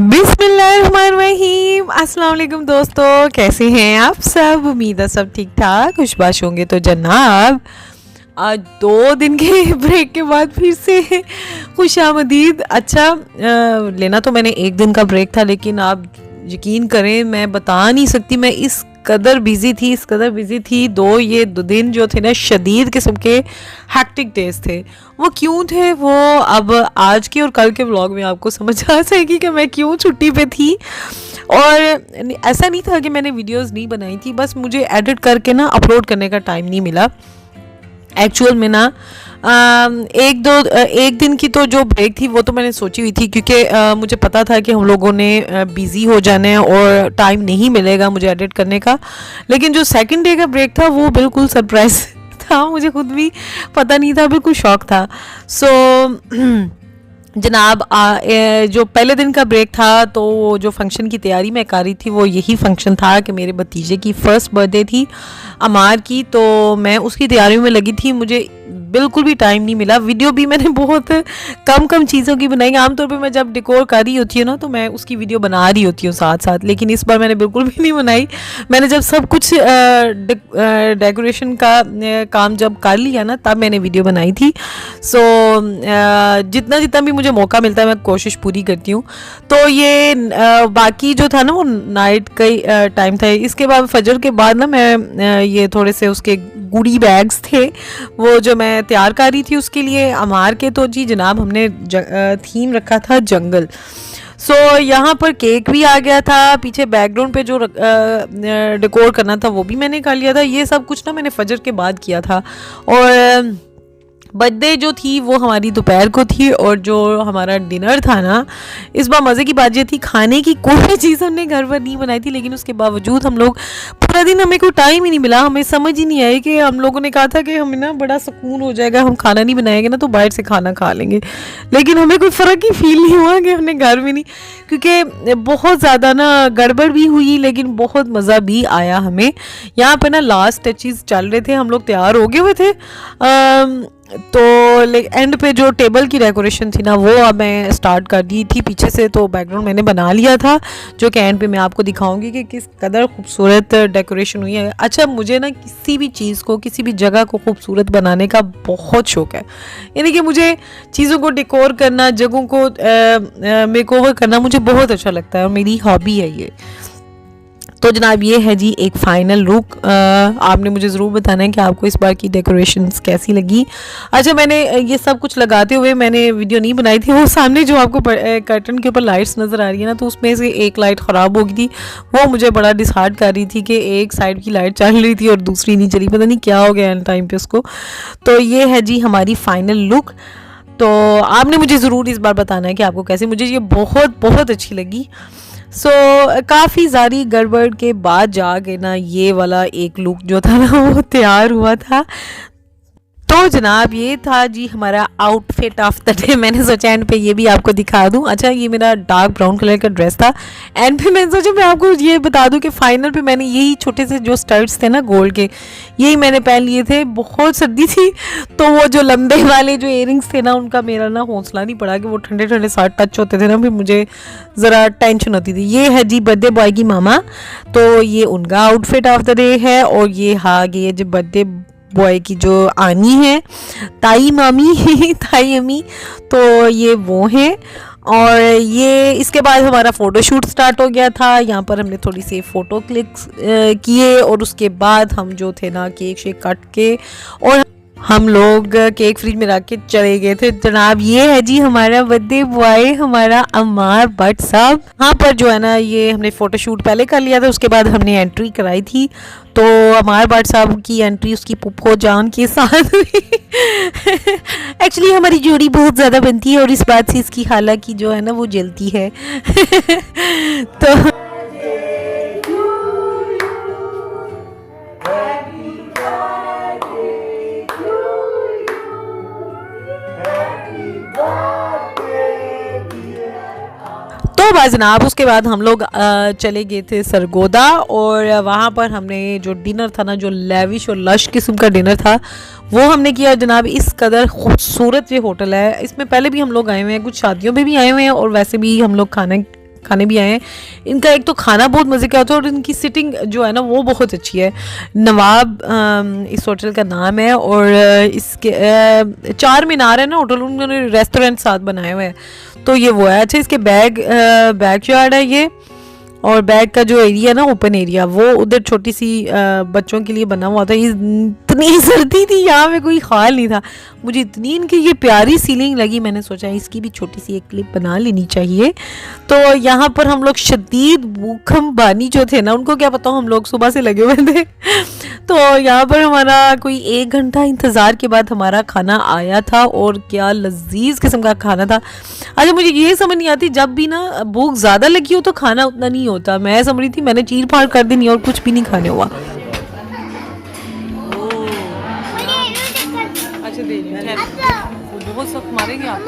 बिस्मिल्लाहिर्रहमानिर्रहीम। अस्सलाम वालेकुम दोस्तों, कैसे हैं आप सब? उम्मीद है सब ठीक ठाक खुशबाश होंगे। तो जनाब आज 2 दिन के ब्रेक के बाद फिर से खुशामदीद। अच्छा लेना तो मैंने 1 दिन का ब्रेक था, लेकिन आप यकीन करें मैं बता नहीं सकती, मैं इस कदर बिजी थी। ये 2 दिन जो थे ना, शदीद किस्म के हैक्टिक डेज थे। वो क्यों थे वो अब आज के और कल के व्लॉग में आपको समझ आ जाएगी कि मैं क्यों छुट्टी पे थी। और ऐसा नहीं था कि मैंने वीडियोस नहीं बनाई थी, बस मुझे एडिट करके ना अपलोड करने का टाइम नहीं मिला। एक्चुअल में ना 1 दिन की तो जो ब्रेक थी वो तो मैंने सोची हुई थी, क्योंकि मुझे पता था कि हम लोगों ने बिज़ी हो जाना है और टाइम नहीं मिलेगा मुझे एडिट करने का। लेकिन जो 2nd डे का ब्रेक था वो बिल्कुल सरप्राइज था, मुझे खुद भी पता नहीं था, बिल्कुल शौक था। जनाब जो पहले दिन का ब्रेक था तो जो फंक्शन की तैयारी मैं कर रही थी वो यही फंक्शन था कि मेरे भतीजे की फर्स्ट बर्थडे थी अमार की, तो मैं उसकी तैयारियों में लगी थी। मुझे बिल्कुल भी टाइम नहीं मिला। वीडियो भी मैंने बहुत कम चीज़ों की बनाई। आमतौर पे मैं जब डेकोर कर रही होती हूँ ना तो मैं उसकी वीडियो बना रही होती हूँ साथ साथ, लेकिन इस बार मैंने बिल्कुल भी नहीं बनाई। मैंने जब सब कुछ डेकोरेशन का काम जब कर लिया ना तब मैंने वीडियो बनाई थी। जितना भी मुझे मौका मिलता है मैं कोशिश पूरी करती हूँ। तो ये बाकी जो था ना वो नाइट का ही टाइम था। इसके बाद फजर के बाद ना मैं ये थोड़े से उसके गुडी बैग्स थे वो जो मैं तैयार कर रही थी उसके लिए अमार के। तो जी जनाब हमने थीम रखा था जंगल। यहाँ पर केक भी आ गया था, पीछे बैकग्राउंड पे जो डेकोर करना था वो भी मैंने कर लिया था। ये सब कुछ ना मैंने फजर के बाद किया था। और बर्थडे जो थी वो हमारी दोपहर को थी, और जो हमारा डिनर था ना, इस बार मज़े की बात ये थी खाने की कोई चीज़ हमने घर पर नहीं बनाई थी, लेकिन उसके बावजूद हम लोग पूरा दिन हमें कोई टाइम ही नहीं मिला। हमें समझ ही नहीं आई कि हम लोगों ने कहा था कि हमें ना बड़ा सुकून हो जाएगा, हम खाना नहीं बनाएंगे ना तो बाहर से खाना खा लेंगे, लेकिन हमें कोई फ़र्क ही फील नहीं हुआ कि हमने घर में नहीं, क्योंकि बहुत ज़्यादा ना गड़बड़ भी हुई लेकिन बहुत मज़ा भी आया हमें। यहाँ पर ना लास्ट टचेज़ चल रहे थे, हम लोग तैयार हो गए हुए थे। तो एंड पे जो टेबल की डेकोरेशन थी ना वो अब मैं स्टार्ट कर दी थी पीछे से, तो बैकग्राउंड मैंने बना लिया था जो कि एंड पे मैं आपको दिखाऊंगी कि किस कदर खूबसूरत डेकोरेशन हुई है। अच्छा मुझे ना किसी भी चीज़ को, किसी भी जगह को खूबसूरत बनाने का बहुत शौक है, यानी कि मुझे चीज़ों को डेकोर करना, जगहों को मेकओवर करना मुझे बहुत अच्छा लगता है और मेरी हॉबी है ये। तो जनाब ये है जी एक फ़ाइनल लुक। आपने मुझे ज़रूर बताना है कि आपको इस बार की डेकोरेशंस कैसी लगी। अच्छा मैंने ये सब कुछ लगाते हुए मैंने वीडियो नहीं बनाई थी। वो सामने जो आपको कर्टन के ऊपर लाइट्स नज़र आ रही है ना, तो उसमें से एक लाइट ख़राब हो गई थी, वो मुझे बड़ा डिसहार्ट कर रही थी कि एक साइड की लाइट चल रही थी और दूसरी नहीं चली, पता नहीं क्या हो गया एंड टाइम पर उसको। तो ये है जी हमारी फ़ाइनल लुक। तो आपने मुझे ज़रूर इस बार बताना है कि आपको कैसे, मुझे ये बहुत अच्छी लगी। काफ़ी सारी गड़बड़ के बाद जाके ना ये वाला एक लुक जो था ना वो तैयार हुआ था। तो जनाब ये था जी हमारा आउटफिट ऑफ द डे। मैंने सोचा एंड पे ये भी आपको दिखा दूं। अच्छा ये मेरा डार्क ब्राउन कलर का ड्रेस था, एंड पे मैंने सोचा मैं आपको ये बता दूं कि फाइनल पे मैंने यही छोटे से जो स्टड्स थे ना गोल्ड के, यही मैंने पहन लिए थे। बहुत सर्दी थी तो वो जो लंबे वाले जो इयरिंग्स थे ना उनका मेरा ना हौसला नहीं पड़ा कि वो ठंडे ठंडे साथ टच होते थे ना, फिर मुझे ज़रा टेंशन होती थी। ये है जी बर्थडे बॉय की मामा, तो ये उनका आउटफिट ऑफ द डे है। और ये हाँ ये जो बर्थडे बॉय की जो आनी है ताई मामी ताई अम्मी, तो ये वो हैं। और ये इसके बाद हमारा फ़ोटोशूट स्टार्ट हो गया था। यहाँ पर हमने थोड़ी सी फ़ोटो क्लिक्स किए और उसके बाद हम जो थे ना केक शेक काट के और हम लोग केक फ्रिज में रख के चले गए थे। जनाब ये है जी हमारा बर्थडे बॉय, हमारा अमार भट्ट साहब। यहाँ पर जो है ना ये हमने फ़ोटोशूट पहले कर लिया था, उसके बाद हमने एंट्री कराई थी। तो अमार भट्ट साहब की एंट्री उसकी पुप्पो जान के साथ एक्चुअली हमारी जोड़ी बहुत ज़्यादा बनती है और इस बात से इसकी खाला की जो है ना वो जलती है तो बस जनाब उसके बाद हम लोग चले गए थे सरगोदा, और वहाँ पर हमने जो डिनर था ना, जो लेविश और लश किस्म का डिनर था वो हमने किया जनाब। इस कदर खूबसूरत ये होटल है, इसमें पहले भी हम लोग आए हुए हैं, कुछ शादियों में भी आए हुए हैं और वैसे भी हम लोग खाना खाने भी आए हैं। इनका एक तो खाना बहुत मज़े का होता है और इनकी सिटिंग जो है ना वो बहुत अच्छी है। नवाब इस होटल का नाम है और इसके 4 मीनार है ना होटल, उन्होंने रेस्टोरेंट साथ बनाए हुए हैं, तो ये वो है। अच्छा, इसके बैक यार्ड है ये, और बैक का जो एरिया ना ओपन एरिया, वो उधर छोटी सी बच्चों के लिए बना हुआ था। इतनी सर्दी थी यहाँ पे कोई ख्याल नहीं था। मुझे इतनी इनकी ये प्यारी सीलिंग लगी, मैंने सोचा इसकी भी छोटी सी एक क्लिप बना लेनी चाहिए। तो यहाँ पर हम लोग शदीद भूखम बानी जो थे ना, उनको क्या पता हम लोग सुबह से लगे हुए थे। तो यहाँ पर हमारा कोई 1 घंटा इंतज़ार के बाद हमारा खाना आया था और क्या लजीज किस्म का खाना था। अच्छा, मुझे ये समझ नहीं आती, जब भी ना भूख ज़्यादा लगी हो तो खाना उतना नहीं होता। मैं समझ रही थी मैंने चीर फाड़ कर देनी और कुछ भी नहीं खाने हुआ। अच्छा दे वो बहुत सख्त मारेंगे आप।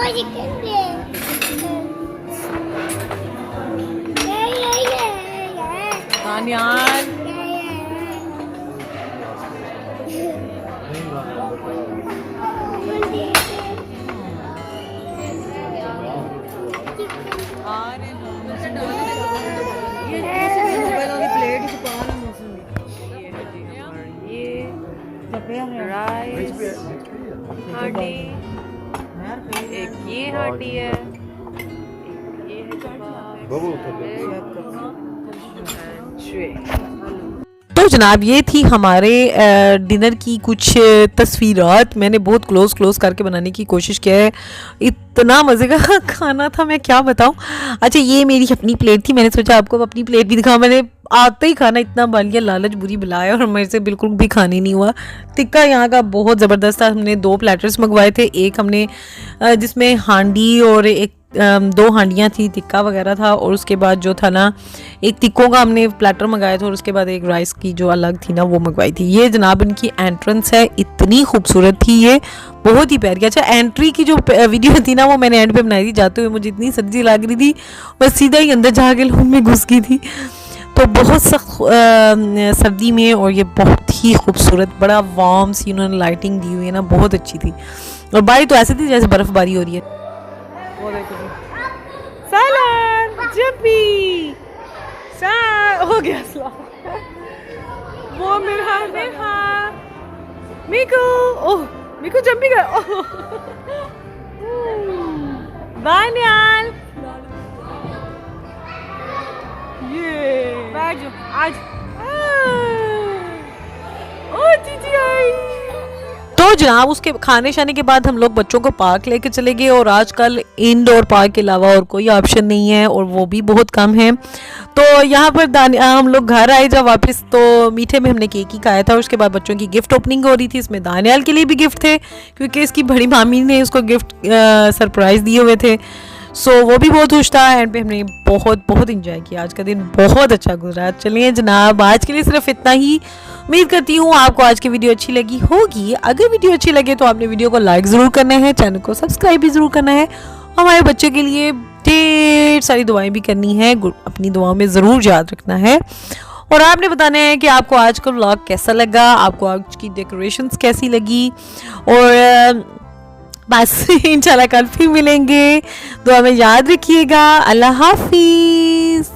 राइस हांडी, एक ये हांडी है, एक ये है। तो जनाब ये थी हमारे डिनर की कुछ तस्वीरात। मैंने बहुत क्लोज करके बनाने की कोशिश किया है, इतना मज़े का खाना था मैं क्या बताऊं। अच्छा, ये मेरी अपनी प्लेट थी, मैंने सोचा आपको अपनी प्लेट भी दिखाऊं। मैंने आते ही खाना इतना बन गया, लालच बुरी बलाया, और मेरे से बिल्कुल भी खाने नहीं हुआ। टिक्का यहाँ का बहुत ज़बरदस्त था। हमने 2 प्लेटर्स मंगवाए थे, एक हमने जिसमें हांडी और एक 2 हांडियाँ थी, टिक्का वगैरह था, और उसके बाद जो था ना एक टिक्कों का हमने प्लेटर मंगाया था, और उसके बाद एक राइस की जो अलग थी ना वो मंगवाई थी। ये जनाब इनकी एंट्रेंस है, इतनी खूबसूरत थी ये, बहुत ही प्यारी। अच्छा, एंट्री की जो वीडियो थी ना वो मैंने एंड पे बनाई थी। जाते हुए मुझे इतनी सर्दी लग रही थी, बस सीधा ही अंदर जाके रूम में घुस गई थी, तो बहुत सख्त सर्दी में, और ये बहुत ही खूबसूरत बड़ा वार्म सी उन्होंने लाइटिंग दी हुई है ना, बहुत अच्छी थी। और बारी तो ऐसी थी जैसे बर्फबारी हो रही है। सालान जंपी हो गया वो मेरा मिकू, ओह मिकू जंपी कर, बान्याल ये बैठ जाओ आज। ओ जीजी आई। तो जनाब उसके खाने शाने के बाद हम लोग बच्चों को पार्क लेके चले गए, और आजकल इंडोर पार्क के अलावा और कोई ऑप्शन नहीं है, और वो भी बहुत कम है। तो यहाँ पर हम लोग घर आए जब वापस, तो मीठे में हमने केक ही खाया था। उसके बाद बच्चों की गिफ्ट ओपनिंग हो रही थी, इसमें दानियाल के लिए भी गिफ्ट थे क्योंकि इसकी बड़ी मामी ने उसको गिफ्ट सरप्राइज़ दिए हुए थे। सो वो भी बहुत खुश था। एंड पे हमने बहुत इंजॉय किया, आज का दिन बहुत अच्छा गुजरा। चलिए जनाब, आज के लिए सिर्फ इतना ही। उम्मीद करती हूँ आपको आज की वीडियो अच्छी लगी होगी। अगर वीडियो अच्छी लगे तो आपने वीडियो को लाइक ज़रूर करना है, चैनल को सब्सक्राइब भी ज़रूर करना है, हमारे बच्चों के लिए ढेर सारी दुआएं भी करनी है, अपनी दुआओं में ज़रूर याद रखना है। और आपने बताना है कि आपको आज का व्लॉग कैसा लगा, आपको आज की डेकोरेशंस कैसी लगी, और बस इंशाल्लाह कल फिर मिलेंगे। दुआ में याद रखिएगा। अल्लाह हाफिज़।